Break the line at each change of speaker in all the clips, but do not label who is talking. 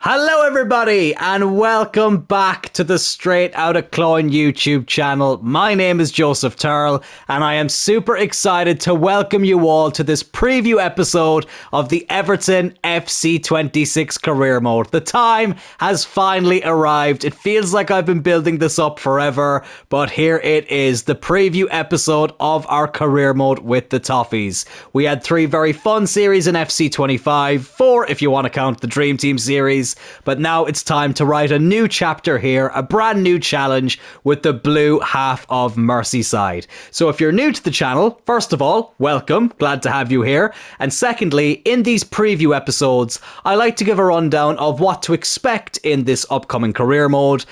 Hello everybody and welcome back to the Straight Outta Cloyne YouTube channel. My name is Joseph Turl and I am super excited to welcome you all to this preview episode of the Everton FC 26 career mode. The time has finally arrived. It feels like I've been building this up forever, but here it is, the preview episode of our career mode with the Toffees. We had 3 very fun series in FC 25, 4 if you want to count the Dream Team series. But now it's time to write a new chapter here, a brand new challenge with the blue half of Merseyside. So if you're new to the channel, first of all, welcome, glad to have you here. And secondly, in these preview episodes, I like to give a rundown of what to expect in this upcoming career mode.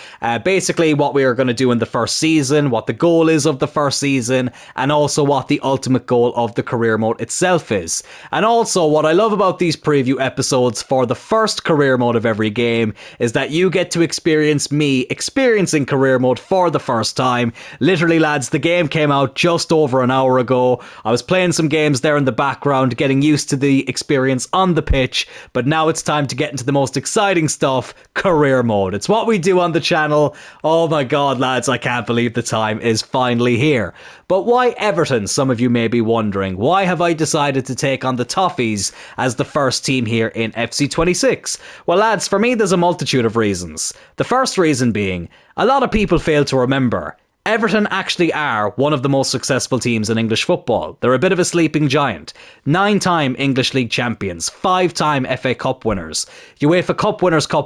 Basically what we are going to do in the first season, what the goal is of the first season, and also what the ultimate goal of the career mode itself is. And also what I love about these preview episodes for the first career mode of every game is that you get to experience me experiencing career mode for the first time. Literally, lads, the game came out just over an hour ago. I was playing some games there in the background, getting used to the experience on the pitch, but now it's time to get into the most exciting stuff, career mode. It's what we do on the channel. Oh my god, lads, I can't believe the time is finally here. But why Everton, some of you may be wondering? Why have I decided to take on the Toffees as the first team here in FC 26? Well, lads, for me, there's a multitude of reasons. The first reason being, a lot of people fail to remember, Everton actually are one of the most successful teams in English football. They're a bit of a sleeping giant. 9-time English League champions, 5-time FA Cup winners, UEFA Cup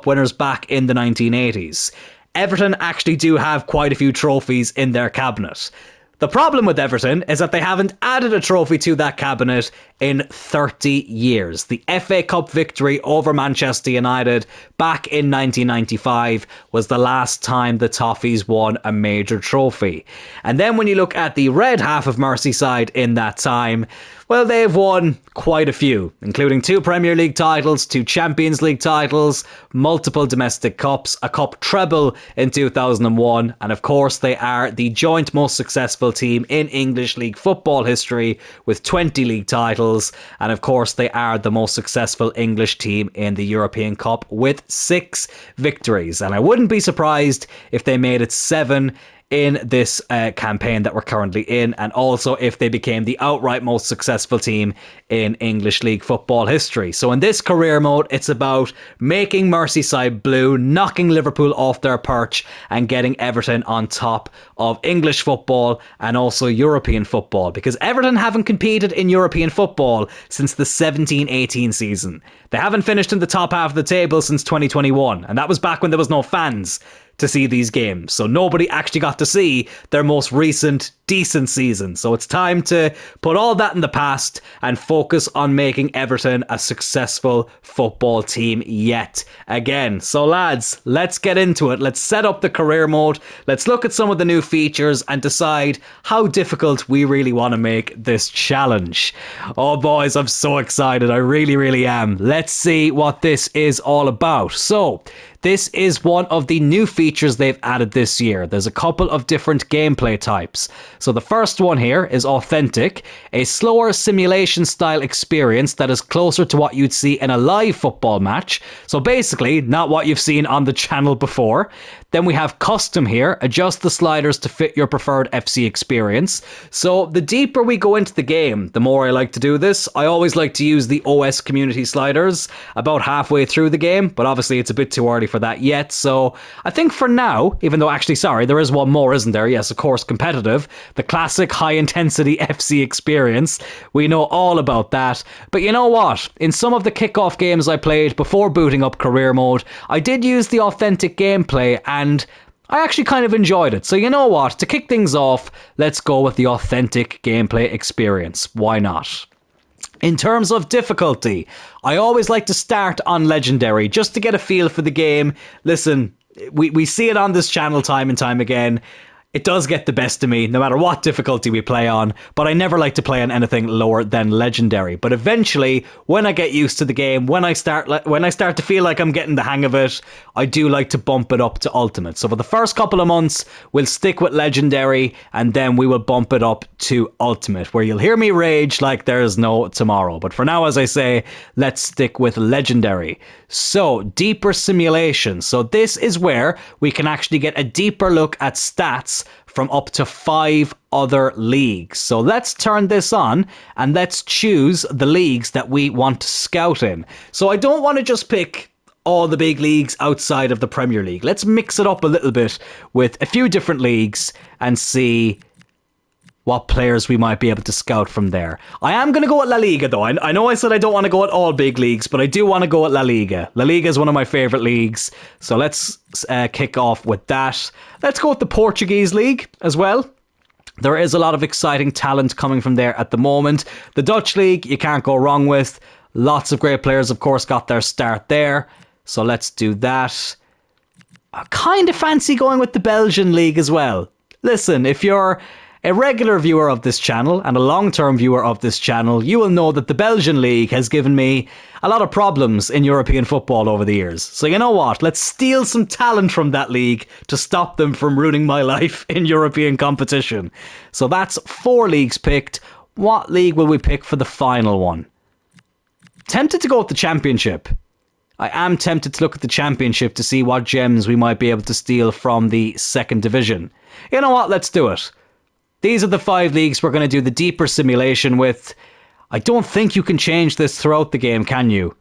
winners back in the 1980s. Everton actually do have quite a few trophies in their cabinet. The problem with Everton is that they haven't added a trophy to that cabinet in 30 years. The FA Cup victory over Manchester United back in 1995 was the last time the Toffees won a major trophy. And then when you look at the red half of Merseyside in that time, well, they've won quite a few, including 2 Premier League titles, 2 Champions League titles, multiple domestic cups, a cup treble in 2001, and of course they are the joint most successful team in English League football history with 20 league titles, and of course they are the most successful English team in the European Cup with 6 victories, and I wouldn't be surprised if they made it 7 in this campaign that we're currently in, and also if they became the outright most successful team in English League football history. So in this career mode, it's about making Merseyside blue, knocking Liverpool off their perch, and getting Everton on top of English football and also European football, because Everton haven't competed in European football since the 17-18 season. They haven't finished in the top half of the table since 2021, and that was back when there was no fans to see these games. So nobody actually got to see their most recent decent season. So it's time to put all that in the past and focus on making Everton a successful football team yet again. So lads, let's get into it. Let's set up the career mode. Let's look at some of the new features and decide how difficult we really want to make this challenge. Oh boys, I'm so excited. I really am. Let's see what this is all about. So this is one of the new features they've added this year. There's a couple of different gameplay types. So the first one here is authentic, a slower simulation style experience that is closer to what you'd see in a live football match. So basically, not what you've seen on the channel before. Then we have custom here, adjust the sliders to fit your preferred FC experience. So the deeper we go into the game, the more I like to do this. I always like to use the OS community sliders about halfway through the game, but obviously it's a bit too early for that yet. So I think for now, even though actually, sorry, there is one more, isn't there? Yes, of course, competitive. The classic high intensity FC experience. We know all about that. But you know what? In some of the kickoff games I played before booting up career mode, I did use the authentic gameplay and I actually kind of enjoyed it. So you know what? To kick things off, let's go with the authentic gameplay experience. Why not? In terms of difficulty, I always like to start on Legendary just to get a feel for the game. Listen, we see it on this channel time and time again. It does get the best of me no matter what difficulty we play on, but I never like to play on anything lower than legendary. But eventually, when I get used to the game, when I start to feel like I'm getting the hang of it, I do like to bump it up to ultimate. So for the first couple of months, we'll stick with legendary, and then we will bump it up to ultimate, where you'll hear me rage like there's no tomorrow. But for now, as I say, let's stick with legendary. So, deeper simulation. So this is where we can actually get a deeper look at stats from up to 5 other leagues. So let's turn this on and let's choose the leagues that we want to scout in. So I don't want to just pick all the big leagues outside of the Premier League. Let's mix it up a little bit with a few different leagues and see what players we might be able to scout from there. I am going to go at La Liga though. I know I said I don't want to go at all big leagues, but I do want to go at La Liga. La Liga is one of my favourite leagues, so let's kick off with that. Let's go with the Portuguese league as well. There is a lot of exciting talent coming from there at the moment. The Dutch league, you can't go wrong with. Lots of great players, of course, got their start there. So let's do that. I kind of fancy going with the Belgian league as well. Listen, if you're a regular viewer of this channel and a long-term viewer of this channel, you will know that the Belgian league has given me a lot of problems in European football over the years. So you know what? Let's steal some talent from that league to stop them from ruining my life in European competition. So that's 4 leagues picked. What league will we pick for the final one? Tempted to go with the Championship. I am tempted to look at the Championship to see what gems we might be able to steal from the 2nd division. You know what? Let's do it. These are the 5 leagues we're going to do the deeper simulation with. I don't think you can change this throughout the game, can you?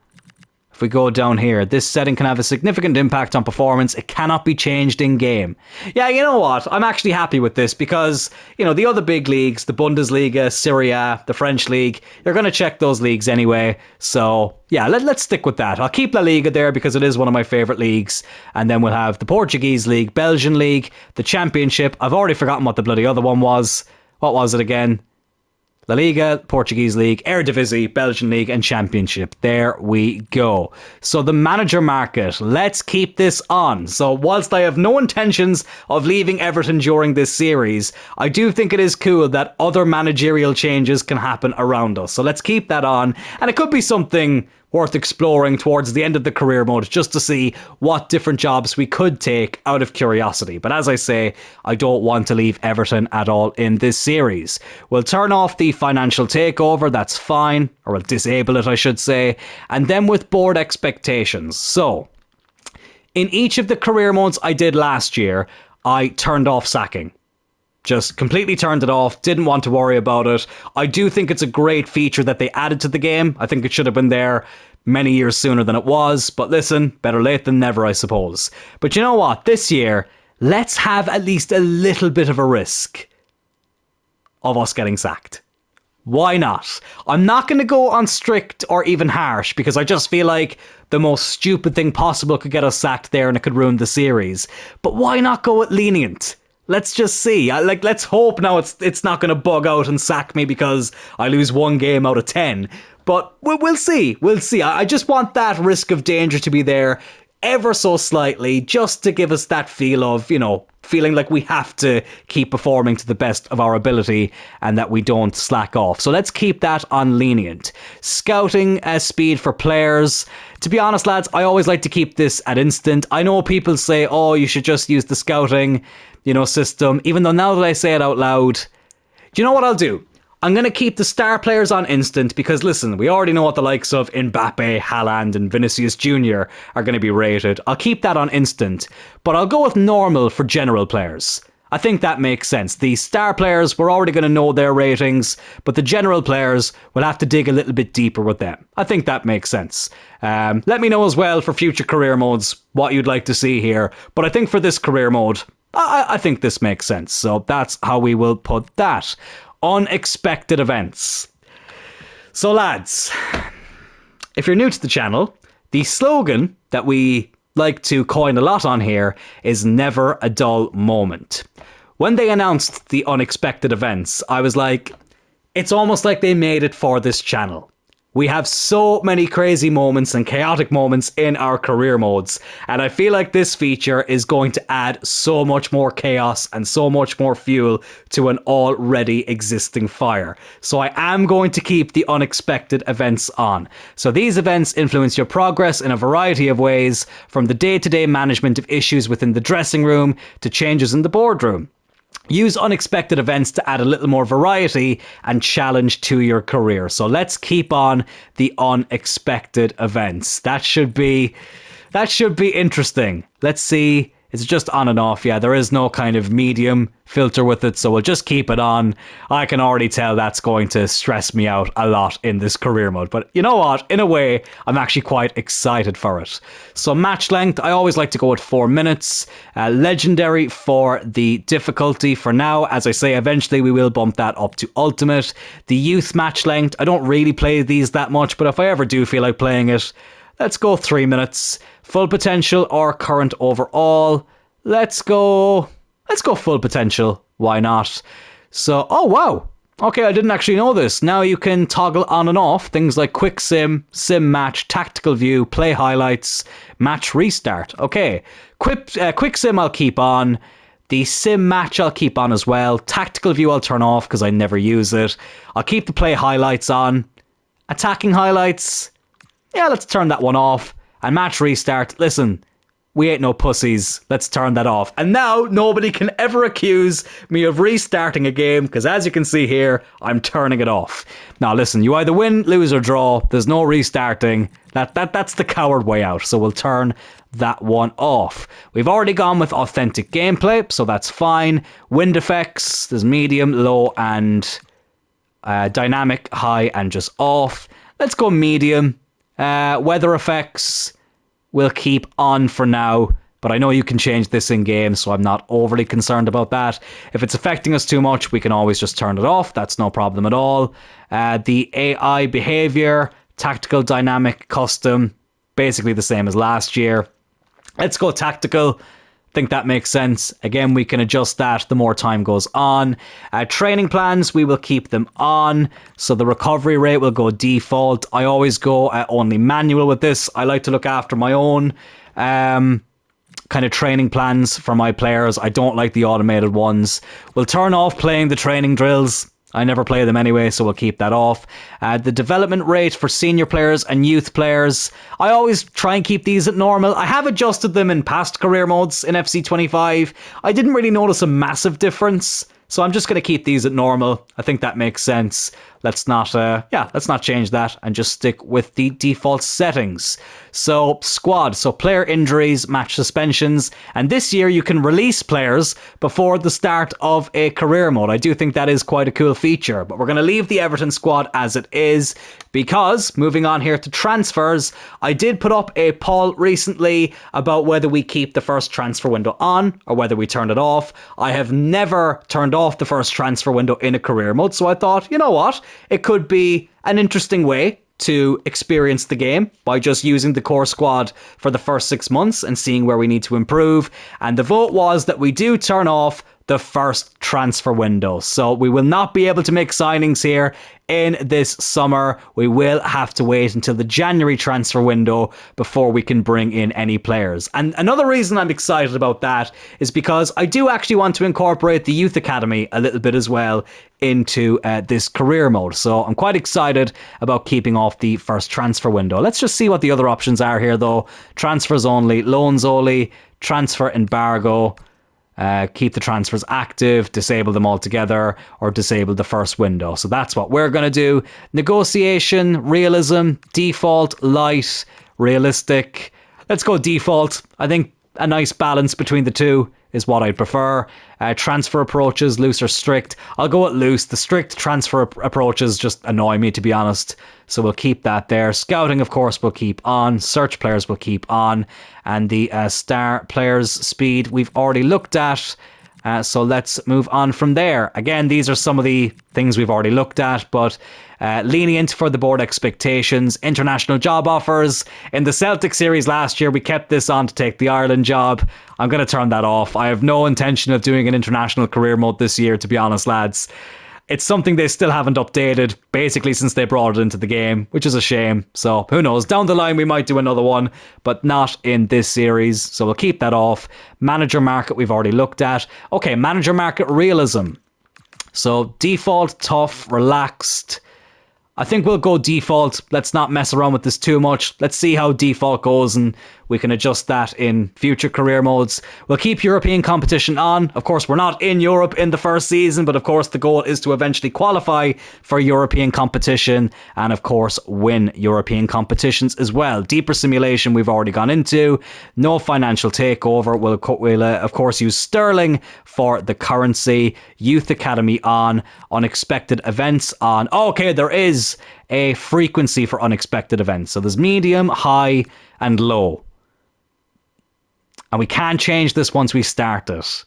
If we go down here, this setting can have a significant impact on performance. It cannot be changed in game. Yeah, you know what? I'm actually happy with this because, you know, the other big leagues, the Bundesliga, Serie A, the French league, you're going to check those leagues anyway. So, yeah, let's stick with that. I'll keep La Liga there because it is one of my favourite leagues. And then we'll have the Portuguese league, Belgian league, the Championship. I've already forgotten what the bloody other one was. What was it again? La Liga, Portuguese League, Eredivisie, Belgian League and Championship. There we go. So the manager market, let's keep this on. So whilst I have no intentions of leaving Everton during this series, I do think it is cool that other managerial changes can happen around us. So let's keep that on. And it could be something worth exploring towards the end of the career mode just to see what different jobs we could take out of curiosity. But as I say, I don't want to leave Everton at all in this series. We'll turn off the financial takeover, that's fine, or we'll disable it, I should say. And then with board expectations. So, in each of the career modes I did last year, I turned off sacking. Just completely turned it off, didn't want to worry about it. I do think it's a great feature that they added to the game. I think it should have been there many years sooner than it was. But listen, better late than never, I suppose. But you know what? This year, let's have at least a little bit of a risk of us getting sacked. Why not? I'm not going to go on strict or even harsh because I just feel like the most stupid thing possible could get us sacked there and it could ruin the series. But why not go with lenient? Let's just see. Let's hope now it's not going to bug out and sack me because I lose 1 game out of 10. But we'll see. We'll see. I just want that risk of danger to be there ever so slightly just to give us that feel of, you know, feeling like we have to keep performing to the best of our ability and that we don't slack off. So let's keep that on lenient. Scouting speed for players. To be honest, lads, I always like to keep this at instant. I know people say, oh, you should just use the scouting, you know, system. Even though now that I say it out loud, do you know what I'll do? I'm going to keep the star players on instant because, listen, we already know what the likes of Mbappe, Haaland and Vinicius Jr. are going to be rated. I'll keep that on instant, but I'll go with normal for general players. I think that makes sense. The star players, we're already going to know their ratings, but the general players, we'll have to dig a little bit deeper with them. I think that makes sense. Let me know as well for future career modes what you'd like to see here, but I think for this career mode, I think this makes sense. So that's how we will put that. Unexpected events. So lads, if you're new to the channel, the slogan that we like to coin a lot on here is never a dull moment. When they announced the unexpected events, I was like, it's almost like they made it for this channel. We have so many crazy moments and chaotic moments in our career modes, and I feel like this feature is going to add so much more chaos and so much more fuel to an already existing fire. So I am going to keep the unexpected events on. So these events influence your progress in a variety of ways, from the day-to-day management of issues within the dressing room to changes in the boardroom. Use unexpected events to add a little more variety and challenge to your career. So let's keep on the unexpected events. That should be interesting. Let's see. It's just on and off. Yeah, there is no kind of medium filter with it, so we'll just keep it on. I can already tell that's going to stress me out a lot in this career mode. But you know what? In a way, I'm actually quite excited for it. So match length, I always like to go at 4 minutes. Legendary for the difficulty for now. As I say, eventually we will bump that up to ultimate. The youth match length, I don't really play these that much, but if I ever do feel like playing it, let's go 3 minutes. Full potential or current overall. Let's go full potential. Why not? So, oh wow. Okay, I didn't actually know this. Now you can toggle on and off things like quick sim, sim match, tactical view, play highlights, match restart. Okay, quick sim I'll keep on. The sim match I'll keep on as well. Tactical view I'll turn off because I never use it. I'll keep the play highlights on. Attacking highlights, yeah, let's turn that one off. And match restart, listen, we ain't no pussies. Let's turn that off. And now nobody can ever accuse me of restarting a game, because as you can see here, I'm turning it off. Now listen, you either win, lose or draw. There's no restarting. That's the coward way out. So we'll turn that one off. We've already gone with authentic gameplay, so that's fine. Wind effects, there's medium, low and dynamic, high and just off. Let's go medium. Weather effects we'll keep on for now, but I know you can change this in game, so I'm not overly concerned about that. If it's affecting us too much, we can always just turn it off. That's no problem at all. The AI behavior, tactical, dynamic, custom, basically the same as last year. Let's go tactical. Think that makes sense. Again, we can adjust that the more time goes on. Training plans, we will keep them on. So the recovery rate will go default. I always go only manual with this. I like to look after my own kind of training plans for my players. I don't like the automated ones. We'll turn off playing the training drills. I never play them anyway, so we'll keep that off. The development rate for senior players and youth players, I always try and keep these at normal. I have adjusted them in past career modes in FC25. I didn't really notice a massive difference, so I'm just going to keep these at normal. I think that makes sense. Let's not change that and just stick with the default settings. So squad, so player injuries, match suspensions, and this year you can release players before the start of a career mode. I do think that is quite a cool feature, but we're going to leave the Everton squad as it is, because moving on here to transfers, I did put up a poll recently about whether we keep the first transfer window on or whether we turn it off. I have never turned off the first transfer window in a career mode, so I thought, you know what? It could be an interesting way to experience the game by just using the core squad for the first 6 months and seeing where we need to improve. And the vote was that we do turn off the first transfer window. So we will not be able to make signings here in this summer. We will have to wait until the January transfer window before we can bring in any players. And another reason I'm excited about that is because I do actually want to incorporate the Youth Academy a little bit as well into this career mode. So I'm quite excited about keeping off the first transfer window. Let's just see what the other options are here though. Transfers only, loans only, transfer embargo. Keep the transfers active, disable them altogether, or disable the first window. So that's what we're going to do. Negotiation, realism, default, light, realistic. Let's go default. I think a nice balance between the two is what I'd prefer. Transfer approaches, loose or strict. I'll go at loose. The strict transfer approaches just annoy me, to be honest. So we'll keep that there. Scouting, of course, we'll keep on. Search players will keep on. And the star players speed we've already looked at. So let's move on from there. Again, these are some of the things we've already looked at, but lenient for the board expectations, international job offers. In the Celtic series last year, we kept this on to take the Ireland job. I'm going to turn that off. I have no intention of doing an international career mode this year, to be honest, lads. It's something they still haven't updated, basically since they brought it into the game, which is a shame. So who knows? Down the line we might do another one, but not in this series. So we'll keep that off. Manager market we've already looked at. Okay, manager market realism. So default, tough, relaxed. I think we'll go default. Let's not mess around with this too much. Let's see how default goes and we can adjust that in future career modes. We'll keep European competition on. Of course, we're not in Europe in the first season, but of course the goal is to eventually qualify for European competition and of course win European competitions as well. Deeper simulation we've already gone into. No financial takeover. We'll of course use sterling for the currency. Youth Academy on. Unexpected events on. Okay, there is a frequency for unexpected events. So there's medium, high, and low. And we can change this once we start it.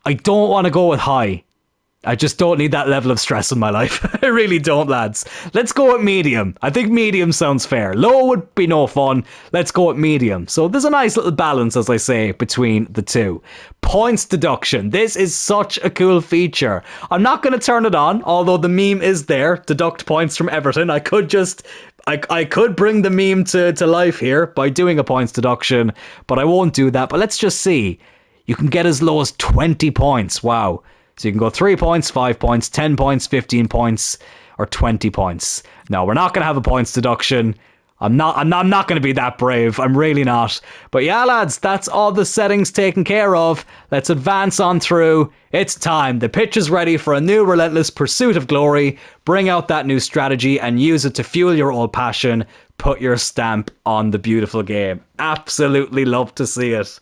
I don't want to go with high. I just don't need that level of stress in my life. I really don't, lads. Let's go with medium. I think medium sounds fair. Low would be no fun. Let's go with medium. So there's a nice little balance, as I say, between the two. Points deduction. This is such a cool feature. I'm not going to turn it on, although the meme is there. Deduct points from Everton. I could bring the meme to life here by doing a points deduction, but I won't do that. But let's just see. You can get as low as 20 points. Wow. So you can go 3 points, 5 points, 10 points, 15 points, or 20 points. No, we're not going to have a points deduction. I'm not going to be that brave. I'm really not. But yeah, lads, that's all the settings taken care of. Let's advance on through. It's time. The pitch is ready for a new relentless pursuit of glory. Bring out that new strategy and use it to fuel your old passion. Put your stamp on the beautiful game. Absolutely love to see it.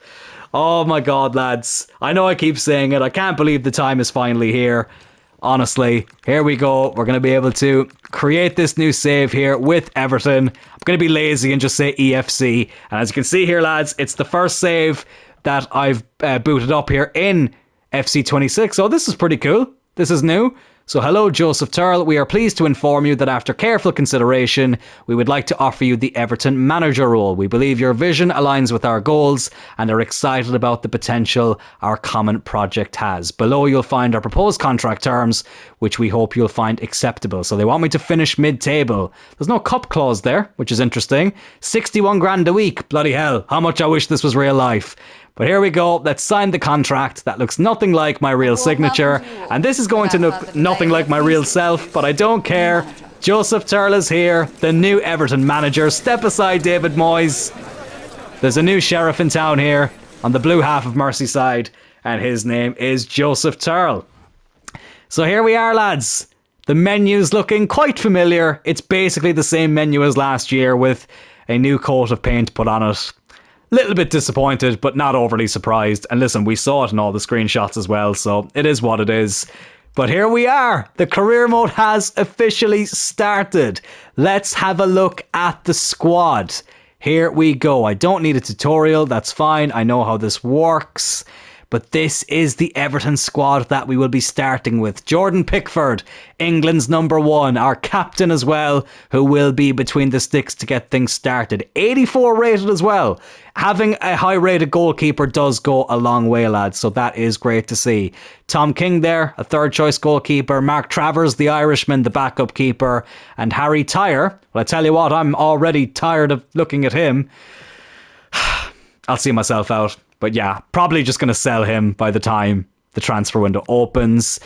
Oh my god, lads. I know I keep saying it. I can't believe the time is finally here. Honestly, here we go. We're going to be able to create this new save here with Everton. I'm going to be lazy and just say EFC. And as you can see here, lads, it's the first save that I've booted up here in FC26. Oh, this is pretty cool. This is new. So hello, Joseph Turl. We are pleased to inform you that after careful consideration, we would like to offer you the Everton manager role. We believe your vision aligns with our goals and are excited about the potential our common project has. Below you'll find our proposed contract terms, which we hope you'll find acceptable. So they want me to finish mid-table. There's no cup clause there, which is interesting. 61 grand a week. Bloody hell. How much I wish this was real life. But here we go. Let's sign the contract. That looks nothing like my real signature. And this is going to look nothing like my real self, but I don't care. Joseph Turl is here, the new Everton manager. Step aside, David Moyes. There's a new sheriff in town here on the blue half of Merseyside, and his name is Joseph Turl. So here we are, lads. The menu's looking quite familiar. It's basically the same menu as last year with a new coat of paint put on it. Little bit disappointed, but not overly surprised. And listen, we saw it in all the screenshots as well, so it is what it is. But here we are. The career mode has officially started. Let's have a look at the squad. Here we go. I don't need a tutorial. That's fine. I know how this works. But this is the Everton squad that we will be starting with. Jordan Pickford, England's number one, our captain as well, who will be between the sticks to get things started. 84 rated as well. Having a high rated goalkeeper does go a long way, lads, so that is great to see. Tom King there, a third choice goalkeeper. Mark Travers, the Irishman, the backup keeper. And Harry Tyre. Well, I tell you what, I'm already tired of looking at him. I'll see myself out. But yeah, probably just going to sell him by the time the transfer window opens.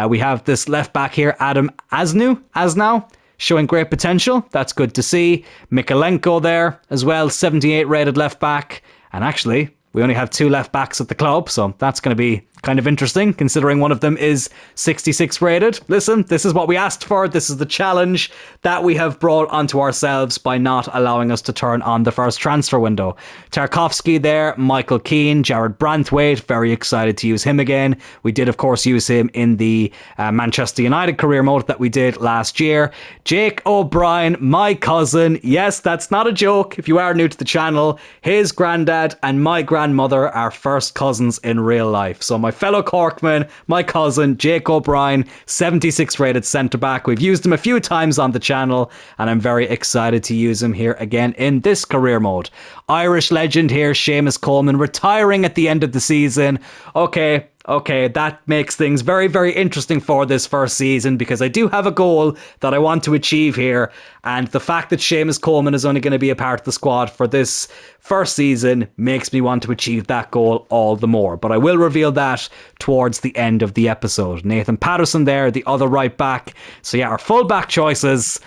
We have this left back here, Adam Asnow, showing great potential. That's good to see. Mikalenko there as well, 78 rated left back. And actually, we only have 2 left backs at the club, so that's going to be kind of interesting, considering one of them is 66 rated. Listen, this is what we asked for. This is the challenge that we have brought onto ourselves by not allowing us to turn on the first transfer window. Tarkovsky there, Michael Keane, Jared Branthwaite, very excited to use him again. We did, of course, use him in the Manchester United career mode that we did last year. Jake O'Brien, my cousin. Yes, that's not a joke. If you are new to the channel, his granddad and my grandmother are first cousins in real life. So my fellow Corkman, my cousin, Jake O'Brien, 76 rated centre-back. We've used him a few times on the channel, and I'm very excited to use him here again in this career mode. Irish legend here, Seamus Coleman, retiring at the end of the season. Okay, Okay, that makes things very, very interesting for this first season because I do have a goal that I want to achieve here. And the fact that Seamus Coleman is only going to be a part of the squad for this first season makes me want to achieve that goal all the more. But I will reveal that towards the end of the episode. Nathan Patterson there, the other right back. So yeah, our full back choices,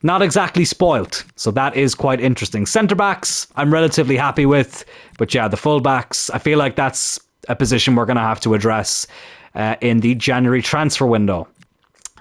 not exactly spoilt. So that is quite interesting. Centre backs, I'm relatively happy with. But yeah, the full backs, I feel like that's a position we're going to have to address in the January transfer window.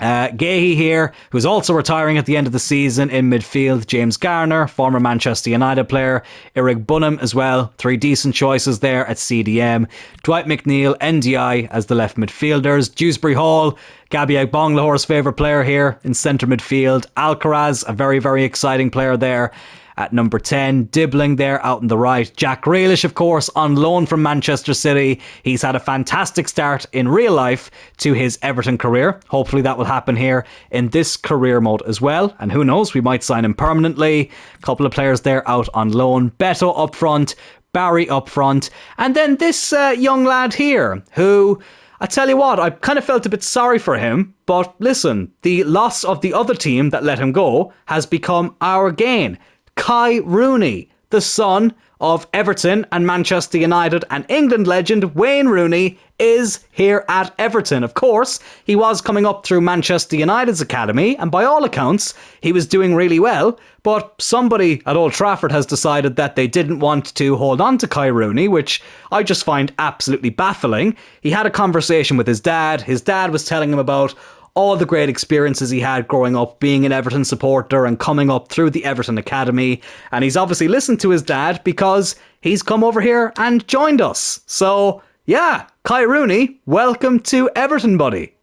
Gahey here, who's also retiring at the end of the season in midfield. James Garner, former Manchester United player. Eric Bunham as well. 3 decent choices there at CDM. Dwight McNeil, NDI as the left midfielders. Dewsbury Hall, Gabby Agbonlahore's favourite player here in centre midfield. Alcaraz, a very, very exciting player there at number 10. Dibbling there out on the right. Jack Grealish, of course, on loan from Manchester City. He's had a fantastic start in real life to his Everton career. Hopefully that will happen here in this career mode as well. And who knows, we might sign him permanently. A couple of players there out on loan. Beto up front. Barry up front. And then this young lad here who, I tell you what, I kind of felt a bit sorry for him. But listen, the loss of the other team that let him go has become our gain. Kai Rooney, the son of Everton and Manchester United and England legend Wayne Rooney, is here at Everton. Of course, he was coming up through Manchester United's academy, and by all accounts, he was doing really well. But somebody at Old Trafford has decided that they didn't want to hold on to Kai Rooney, which I just find absolutely baffling. He had a conversation with his dad. His dad was telling him about all the great experiences he had growing up, being an Everton supporter and coming up through the Everton Academy. And he's obviously listened to his dad because he's come over here and joined us. So, yeah, Kai Rooney, welcome to Everton, buddy.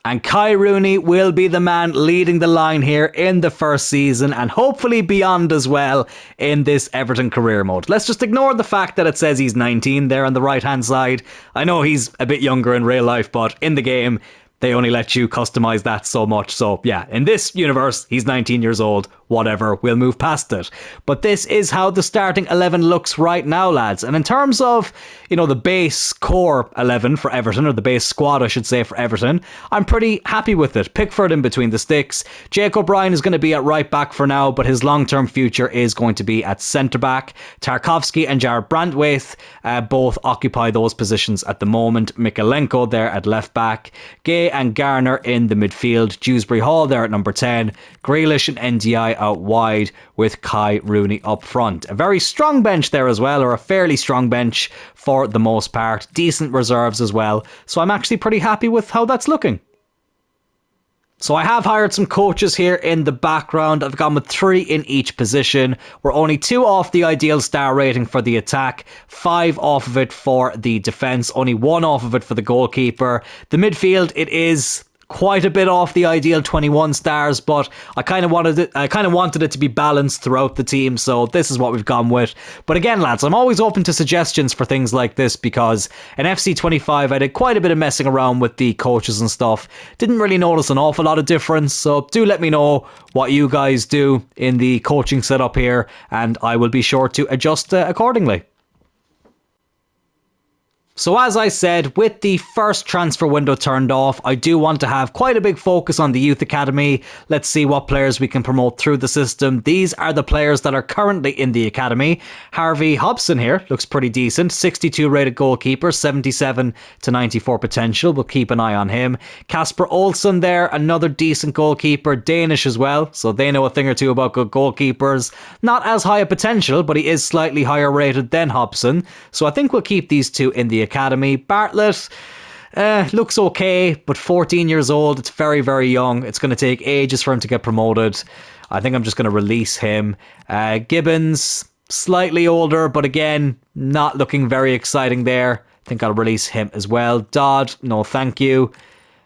And Kai Rooney will be the man leading the line here in the first season and hopefully beyond as well in this Everton career mode. Let's just ignore the fact that it says he's 19 there on the right hand side. I know he's a bit younger in real life, but in the game, they only let you customize that so much. So yeah, in this universe, he's 19 years old. Whatever, we'll move past it. But this is how the starting 11 looks right now, lads. And in terms of, the base core 11 for Everton, or the base squad, I should say, for Everton, I'm pretty happy with it. Pickford in between the sticks. Jake O'Brien is going to be at right back for now, but his long-term future is going to be at centre back. Tarkowski and Jared Brandtwaite both occupy those positions at the moment. Mikalenko there at left back. Gay and Garner in the midfield. Dewsbury Hall there at number 10. Grealish and NDI out wide with Kai Rooney up front. A very strong bench there as well, or a fairly strong bench for the most part. Decent reserves as well. So I'm actually pretty happy with how that's looking. So I have hired some coaches here in the background. I've gone with 3 in each position. We're only 2 off the ideal star rating for the attack, 5 off of it for the defence, only 1 off of it for the goalkeeper. The midfield, it is quite a bit off the ideal 21 stars, but I kind of wanted it to be balanced throughout the team, so this is what we've gone with. But again, lads, I'm always open to suggestions for things like this because in FC25 I did quite a bit of messing around with the coaches and stuff. Didn't really notice an awful lot of difference, so do let me know what you guys do in the coaching setup here, and I will be sure to adjust accordingly. So as I said, with the first transfer window turned off, I do want to have quite a big focus on the youth academy. Let's see what players we can promote through the system. These are the players that are currently in the academy. Harvey Hobson here looks pretty decent. 62 rated goalkeeper, 77 to 94 potential. We'll keep an eye on him. Kasper Olsen there, another decent goalkeeper. Danish as well, so they know a thing or two about good goalkeepers. Not as high a potential, but he is slightly higher rated than Hobson. So I think we'll keep these 2 in the academy. Bartlett looks okay, but 14 years old, it's very, very young. It's going to take ages for him to get promoted. I think I'm just going to release him. Gibbons, slightly older, but again, not looking very exciting there. I think I'll release him as well. Dodd, no thank you.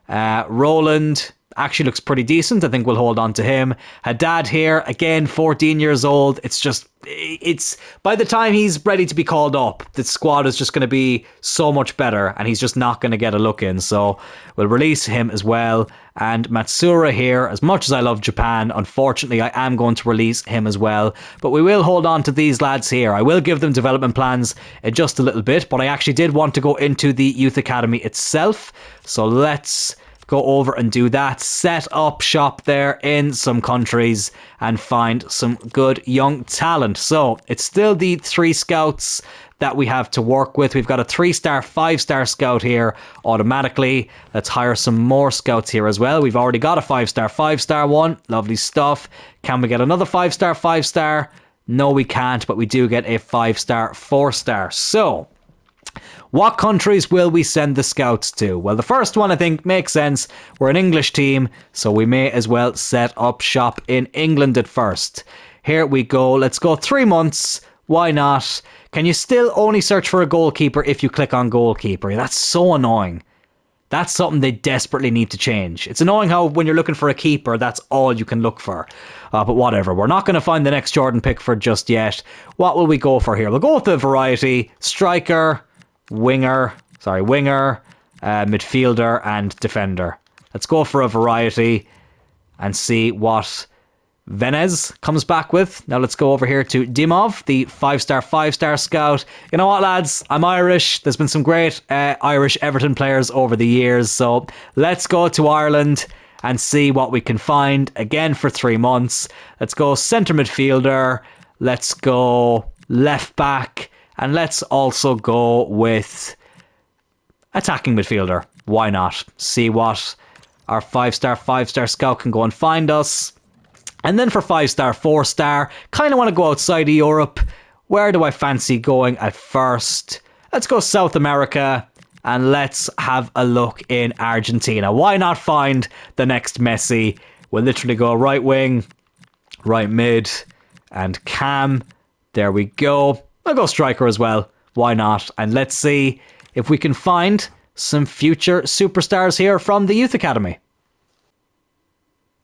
Roland, actually looks pretty decent. I think we'll hold on to him. Haddad here, again, 14 years old. It's by the time he's ready to be called up, the squad is just going to be so much better, and he's just not going to get a look in. So we'll release him as well. And Matsura here, as much as I love Japan, unfortunately I am going to release him as well. But we will hold on to these lads here. I will give them development plans in just a little bit, but I actually did want to go into the youth academy itself. So let's go over and do that. Set up shop there in some countries and find some good young talent. So it's still the 3 scouts that we have to work with. We've got a 3-star, 5-star scout here automatically. Let's hire some more scouts here as well. We've already got a 5-star, 5-star one. Lovely stuff. Can we get another 5-star, 5-star? No, we can't, but we do get a 5-star, 4-star. So what countries will we send the scouts to? Well, the first one I think makes sense. We're an English team, so we may as well set up shop in England at first. Here we go. Let's go 3 months. Why not? Can you still only search for a goalkeeper if you click on goalkeeper? That's so annoying. That's something they desperately need to change. It's annoying how when you're looking for a keeper, that's all you can look for. But whatever. We're not going to find the next Jordan Pickford just yet. What will we go for here? We'll go with the variety. Striker, winger, midfielder and defender. Let's go for a variety and see what Venez comes back with. Now let's go over here to Dimov, the 5-star, 5-star scout. You know what, lads? I'm Irish. There's been some great Irish Everton players over the years. So let's go to Ireland and see what we can find. Again for 3 months. Let's go centre midfielder. Let's go left back. And let's also go with attacking midfielder. Why not? See what our 5-star, 5-star scout can go and find us. And then for 5-star, 4-star, kind of want to go outside of Europe. Where do I fancy going at first? Let's go South America and let's have a look in Argentina. Why not find the next Messi? We'll literally go right wing, right mid, and cam. There we go. I'll go striker as well. Why not? And let's see if we can find some future superstars here from the youth academy.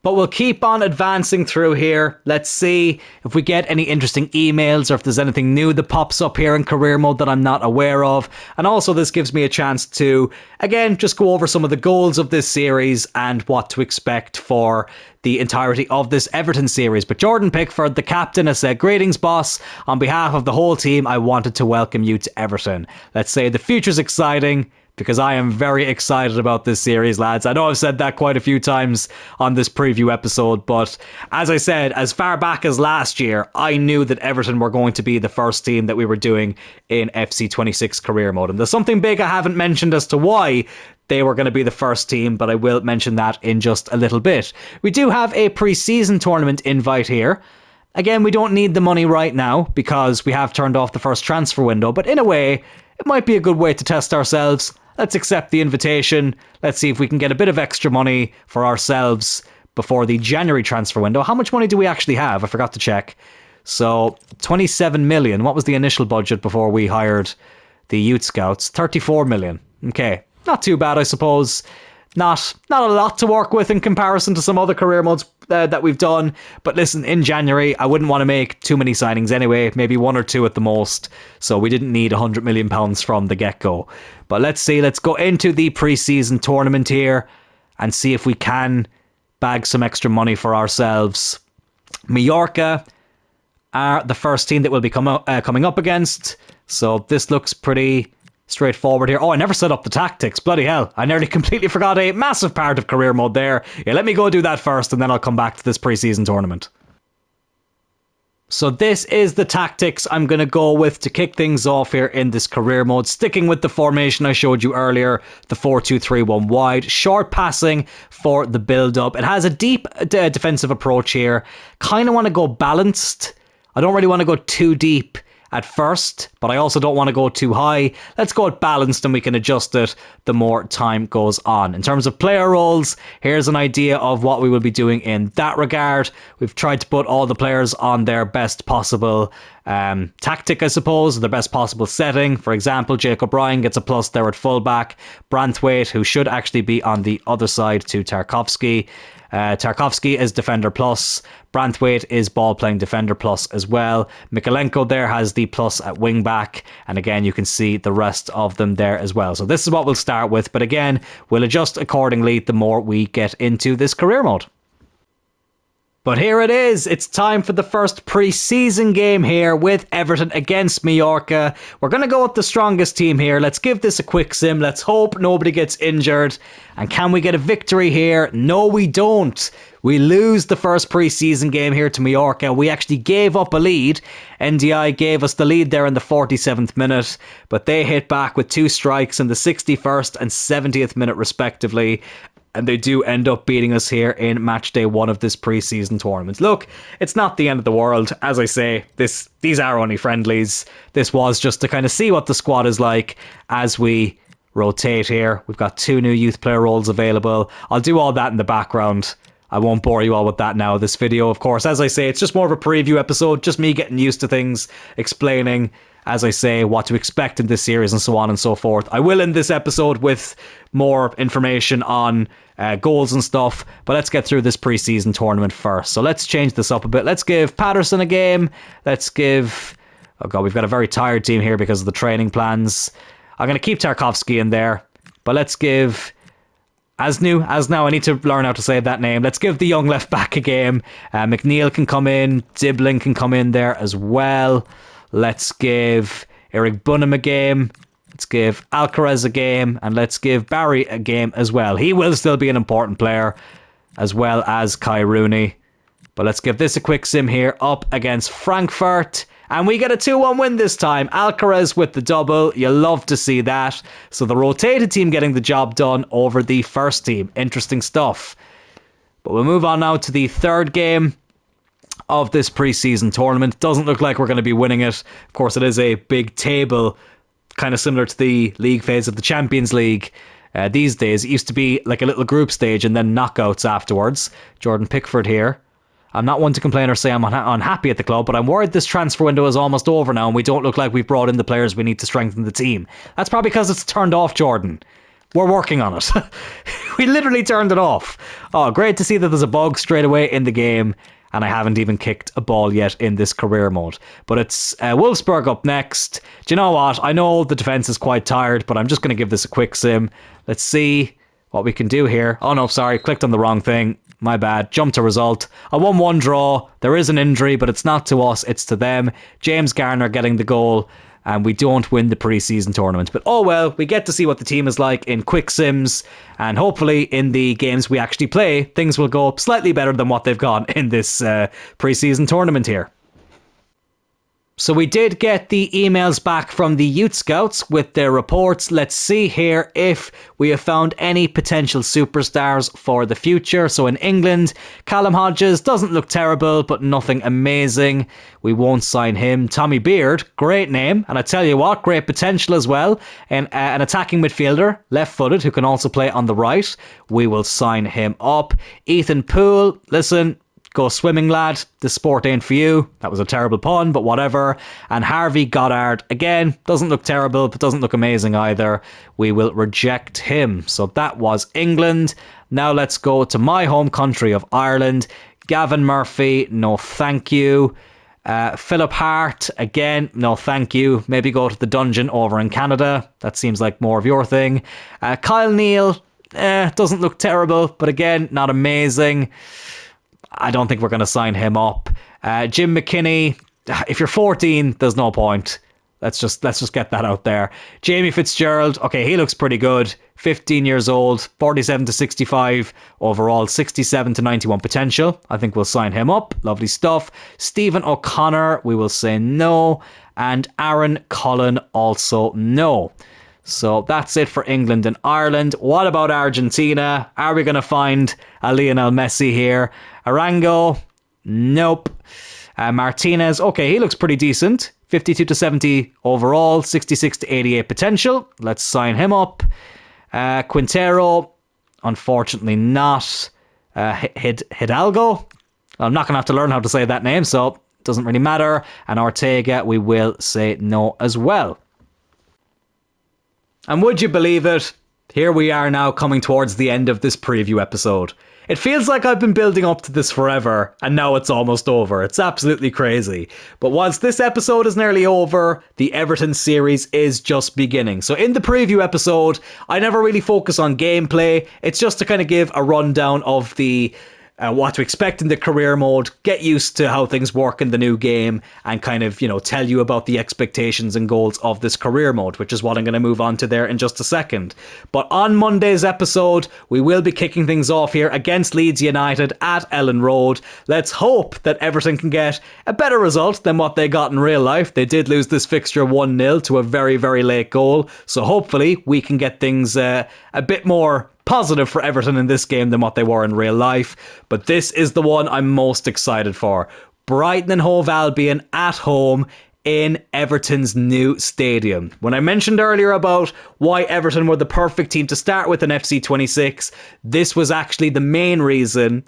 But we'll keep on advancing through here. Let's see if we get any interesting emails or if there's anything new that pops up here in career mode that I'm not aware of. And also this gives me a chance to, again, just go over some of the goals of this series and what to expect for the entirety of this Everton series. But Jordan Pickford, the captain, has said, "Greetings, boss. On behalf of the whole team, I wanted to welcome you to Everton. Let's say the future's exciting." Because I am very excited about this series, lads. I know I've said that quite a few times on this preview episode, but as I said, as far back as last year, I knew that Everton were going to be the first team that we were doing in FC26 career mode. And there's something big I haven't mentioned as to why they were going to be the first team, but I will mention that in just a little bit. We do have a pre-season tournament invite here. Again, we don't need the money right now because we have turned off the first transfer window, but in a way, it might be a good way to test ourselves. Let's accept the invitation. Let's see if we can get a bit of extra money for ourselves before the January transfer window. How much money do we actually have? I forgot to check. So 27 million. What was the initial budget before we hired the youth scouts? 34 million. Okay, not too bad, I suppose. Not a lot to work with in comparison to some other career modes that we've done. But listen, in January, I wouldn't want to make too many signings anyway. Maybe 1 or 2 at the most. So we didn't need £100 million from the get-go. But let's see. Let's go into the pre-season tournament here and see if we can bag some extra money for ourselves. Mallorca are the first team that we'll be coming up against. So this looks pretty straightforward here. Oh, I never set up the tactics. Bloody hell. I nearly completely forgot a massive part of career mode there. Yeah, let me go do that first and then I'll come back to this pre-season tournament. So this is the tactics I'm going to go with to kick things off here in this career mode. Sticking with the formation I showed you earlier, the 4-2-3-1 wide. Short passing for the build-up. It has a deep defensive approach here. Kind of want to go balanced. I don't really want to go too deep at first, but I also don't want to go too high. Let's go at balanced and we can adjust it the more time goes on. In terms of player roles, here's an idea of what we will be doing in that regard. We've tried to put all the players on their best possible tactic, I suppose, the best possible setting. For example, Jake O'Brien gets a plus there at fullback. Branthwaite, who should actually be on the other side to Tarkowski. Tarkowski is defender plus. Branthwaite is ball playing defender plus as well. Mikolenko there has the plus at wing back. And again, you can see the rest of them there as well. So this is what we'll start with. But again, we'll adjust accordingly the more we get into this career mode. But here it is. It's time for the first pre-season game here with Everton against Mallorca. We're going to go with the strongest team here. Let's give this a quick sim. Let's hope nobody gets injured. And can we get a victory here? No, we don't. We lose the first pre-season game here to Mallorca. We actually gave up a lead. NDI gave us the lead there in the 47th minute, but they hit back with 2 strikes in the 61st and 70th minute respectively. And they do end up beating us here in match day 1 of this pre-season tournament. Look, it's not the end of the world. As I say, these are only friendlies. This was just to kind of see what the squad is like as we rotate here. We've got 2 new youth player roles available. I'll do all that in the background. I won't bore you all with that now. This video, of course, as I say, it's just more of a preview episode. Just me getting used to things, explaining, as I say, what to expect in this series and so on and so forth. I will end this episode with more information on goals and stuff, but let's get through this pre-season tournament first. So let's change this up a bit. Let's give Patterson a game. Let's give... Oh god, we've got a very tired team here because of the training plans. I'm going to keep Tarkowski in there, but let's give... Asnow, I need to learn how to say that name. Let's give the young left back a game. McNeil can come in. Dibling can come in there as well. Let's give Eric Bunham a game. Let's give Alcaraz a game. And let's give Barry a game as well. He will still be an important player, as well as Kai Rooney. But let's give this a quick sim here up against Frankfurt. And we get a 2-1 win this time. Alcaraz with the double. You love to see that. So the rotated team getting the job done over the first team. Interesting stuff. But we'll move on now to the third game of this pre-season tournament. Doesn't look like we're going to be winning it. Of course, it is a big table, kind of similar to the league phase of the Champions League. These days, it used to be like a little group stage and then knockouts afterwards. Jordan Pickford here. I'm not one to complain or say I'm unhappy at the club, but I'm worried this transfer window is almost over now and we don't look like we've brought in the players we need to strengthen the team. That's probably because it's turned off, Jordan. We're working on it. We literally turned it off. Oh, great to see that there's a bug straight away in the game, and I haven't even kicked a ball yet in this career mode. But it's Wolfsburg up next. Do you know what? I know the defence is quite tired, but I'm just going to give this a quick sim. Let's see what we can do here. Oh no, sorry, clicked on the wrong thing. My bad. Jump to result. A 1-1 draw. There is an injury, but it's not to us, it's to them. James Garner getting the goal, and we don't win the pre-season tournament. But oh well, we get to see what the team is like in quick sims, and hopefully in the games we actually play, things will go slightly better than what they've gone in this pre-season tournament here. So we did get the emails back from the Youth Scouts with their reports. Let's see here if we have found any potential superstars for the future. So in England, Callum Hodges doesn't look terrible, but nothing amazing. We won't sign him. Tommy Beard, great name. And I tell you what, great potential as well. And an attacking midfielder, left-footed, who can also play on the right. We will sign him up. Ethan Poole, listen... Go swimming, lad. This sport ain't for you. That was a terrible pun, but whatever. And Harvey Goddard, again, doesn't look terrible, but doesn't look amazing either. We will reject him. So that was England. Now let's go to my home country of Ireland. Gavin Murphy, no thank you. Philip Hart, again, no thank you. Maybe go to the dungeon over in Canada. That seems like more of your thing. Kyle Neal, doesn't look terrible, but again, not amazing. I don't think we're going to sign him up. Jim McKinney, if you're 14, there's no point. Let's just get that out there. Jamie Fitzgerald, okay, he looks pretty good. 15 years old, 47 to 65 overall, 67 to 91 potential. I think we'll sign him up. Lovely stuff. Stephen O'Connor, we will say no. And Aaron Cullen, also no. So that's it for England and Ireland. What about Argentina? Are we going to find a Lionel Messi here? Arango? Nope. Martinez? Okay, he looks pretty decent. 52 to 70 overall, 66 to 88 potential. Let's sign him up. Quintero? Unfortunately not. Hidalgo? I'm not going to have to learn how to say that name, so doesn't really matter. And Ortega, we will say no as well. And would you believe it? Here we are now coming towards the end of this preview episode. It feels like I've been building up to this forever, and now it's almost over. It's absolutely crazy. But once this episode is nearly over, the Everton series is just beginning. So in the preview episode, I never really focus on gameplay. It's just to kind of give a rundown of the what to expect in the career mode, get used to how things work in the new game, and kind of, tell you about the expectations and goals of this career mode, which is what I'm going to move on to there in just a second. But on Monday's episode, we will be kicking things off here against Leeds United at Ellen Road. Let's hope that Everton can get a better result than what they got in real life. They did lose this fixture 1-0 to a very, very late goal. So hopefully we can get things a bit more positive for Everton in this game than what they were in real life. But this is the one I'm most excited for. Brighton and Hove Albion at home in Everton's new stadium. When I mentioned earlier about why Everton were the perfect team to start with in FC26, this was actually the main reason,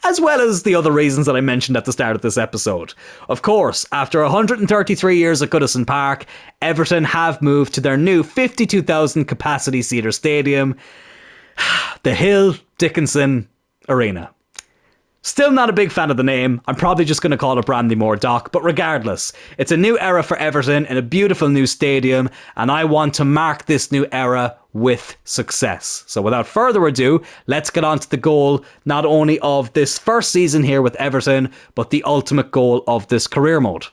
as well as the other reasons that I mentioned at the start of this episode. Of course, after 133 years at Goodison Park, Everton have moved to their new 52,000 capacity seater stadium, the Hill Dickinson Arena. Still not a big fan of the name. I'm probably just going to call it Brandymore Dock, but regardless, it's a new era for Everton in a beautiful new stadium, and I want to mark this new era with success. So without further ado, let's get on to the goal, not only of this first season here with Everton, but the ultimate goal of this career mode.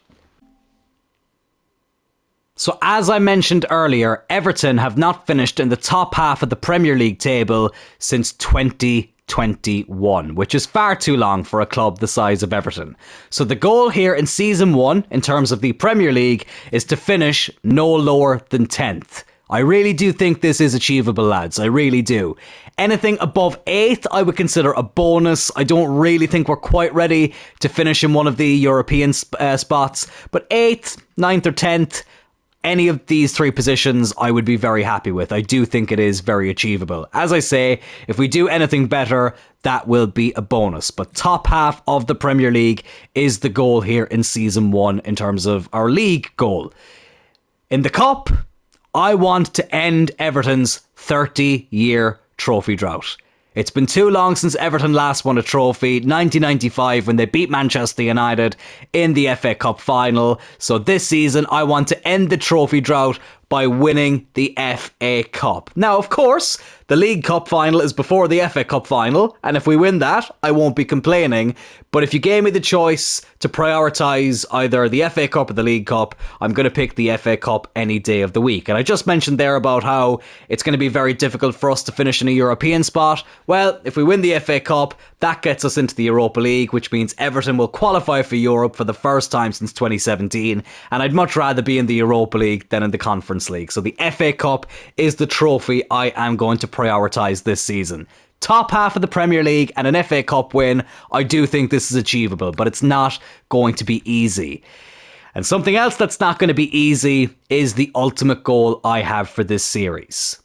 So as I mentioned earlier, Everton have not finished in the top half of the Premier League table since 2021, which is far too long for a club the size of Everton. So the goal here in season 1, in terms of the Premier League, is to finish no lower than 10th. I really do think this is achievable, lads. I really do. Anything above 8th, I would consider a bonus. I don't really think we're quite ready to finish in one of the European spots. But 8th, 9th or 10th, any of these three positions I would be very happy with. I do think it is very achievable. As I say, if we do anything better, that will be a bonus. But top half of the Premier League is the goal here in season 1 in terms of our league goal. In the Cup, I want to end Everton's 30-year trophy drought. It's been too long since Everton last won a trophy, 1995 when they beat Manchester United in the FA Cup final. So this season I want to end the trophy drought by winning the FA Cup. Now, of course, the League Cup final is before the FA Cup final, and if we win that, I won't be complaining. But if you gave me the choice to prioritise either the FA Cup or the League Cup, I'm going to pick the FA Cup any day of the week. And I just mentioned there about how it's going to be very difficult for us to finish in a European spot. Well, if we win the FA Cup, that gets us into the Europa League, which means Everton will qualify for Europe for the first time since 2017. And I'd much rather be in the Europa League than in the Conference League. So the FA Cup is the trophy I am going to prioritise this season. Top half of the Premier League and an FA Cup win, I do think this is achievable, but it's not going to be easy. And something else that's not going to be easy is the ultimate goal I have for this series.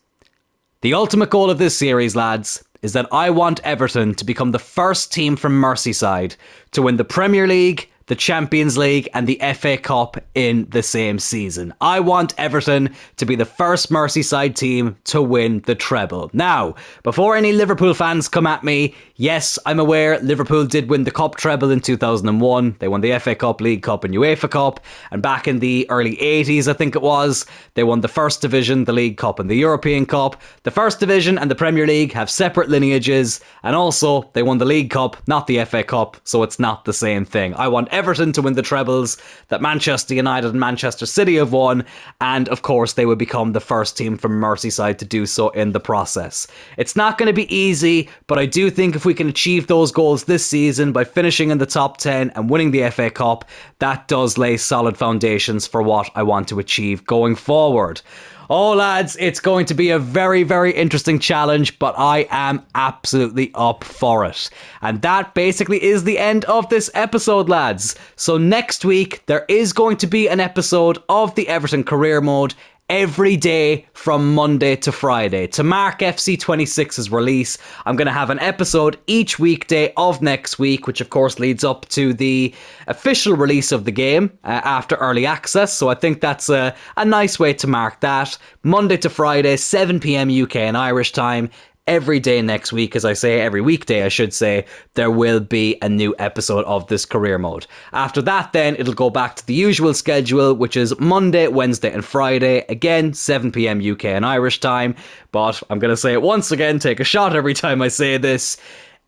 The ultimate goal of this series, lads, is that I want Everton to become the first team from Merseyside to win the Premier League, the Champions League and the FA Cup in the same season. I want Everton to be the first Merseyside team to win the treble. Now, before any Liverpool fans come at me, yes, I'm aware Liverpool did win the Cup treble in 2001. They won the FA Cup, League Cup and UEFA Cup. And back in the early 80s, I think it was, they won the First Division, the League Cup and the European Cup. The First Division and the Premier League have separate lineages. And also, they won the League Cup, not the FA Cup, so it's not the same thing. I want Everton to win the trebles that Manchester United and Manchester City have won, and of course they would become the first team from Merseyside to do so in the process. It's not going to be easy, but I do think if we can achieve those goals this season by finishing in the top 10 and winning the FA Cup, that does lay solid foundations for what I want to achieve going forward. Oh lads, it's going to be a very, very interesting challenge, but I am absolutely up for it. And that basically is the end of this episode, lads. So next week, there is going to be an episode of the Everton Career Mode every day from Monday to Friday. To mark FC26's release, I'm going to have an episode each weekday of next week, which of course leads up to the official release of the game after early access. So I think that's a nice way to mark that. Monday to Friday, 7 p.m. UK and Irish time. Every day next week, as I say, every weekday, I should say, there will be a new episode of this career mode. After that, then, it'll go back to the usual schedule, which is Monday, Wednesday, and Friday. Again, 7 p.m. UK and Irish time. But I'm going to say it once again, take a shot every time I say this.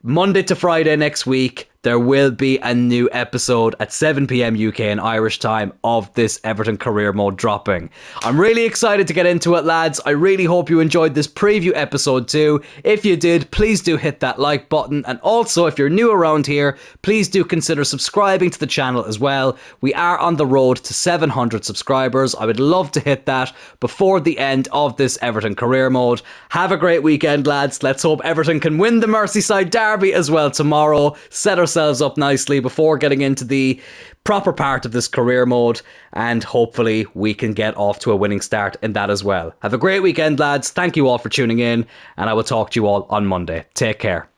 Monday to Friday next week, there will be a new episode at 7 p.m. UK and Irish time of this Everton career mode dropping. I'm really excited to get into it, lads. I really hope you enjoyed this preview episode too. If you did, please do hit that like button. And also, if you're new around here, please do consider subscribing to the channel as well. We are on the road to 700 subscribers. I would love to hit that before the end of this Everton career mode. Have a great weekend, lads. Let's hope Everton can win the Merseyside derby as well tomorrow. Set ourselves up nicely before getting into the proper part of this career mode, and hopefully we can get off to a winning start in that as well. Have a great weekend, lads. Thank you all for tuning in, and I will talk to you all on Monday. Take care.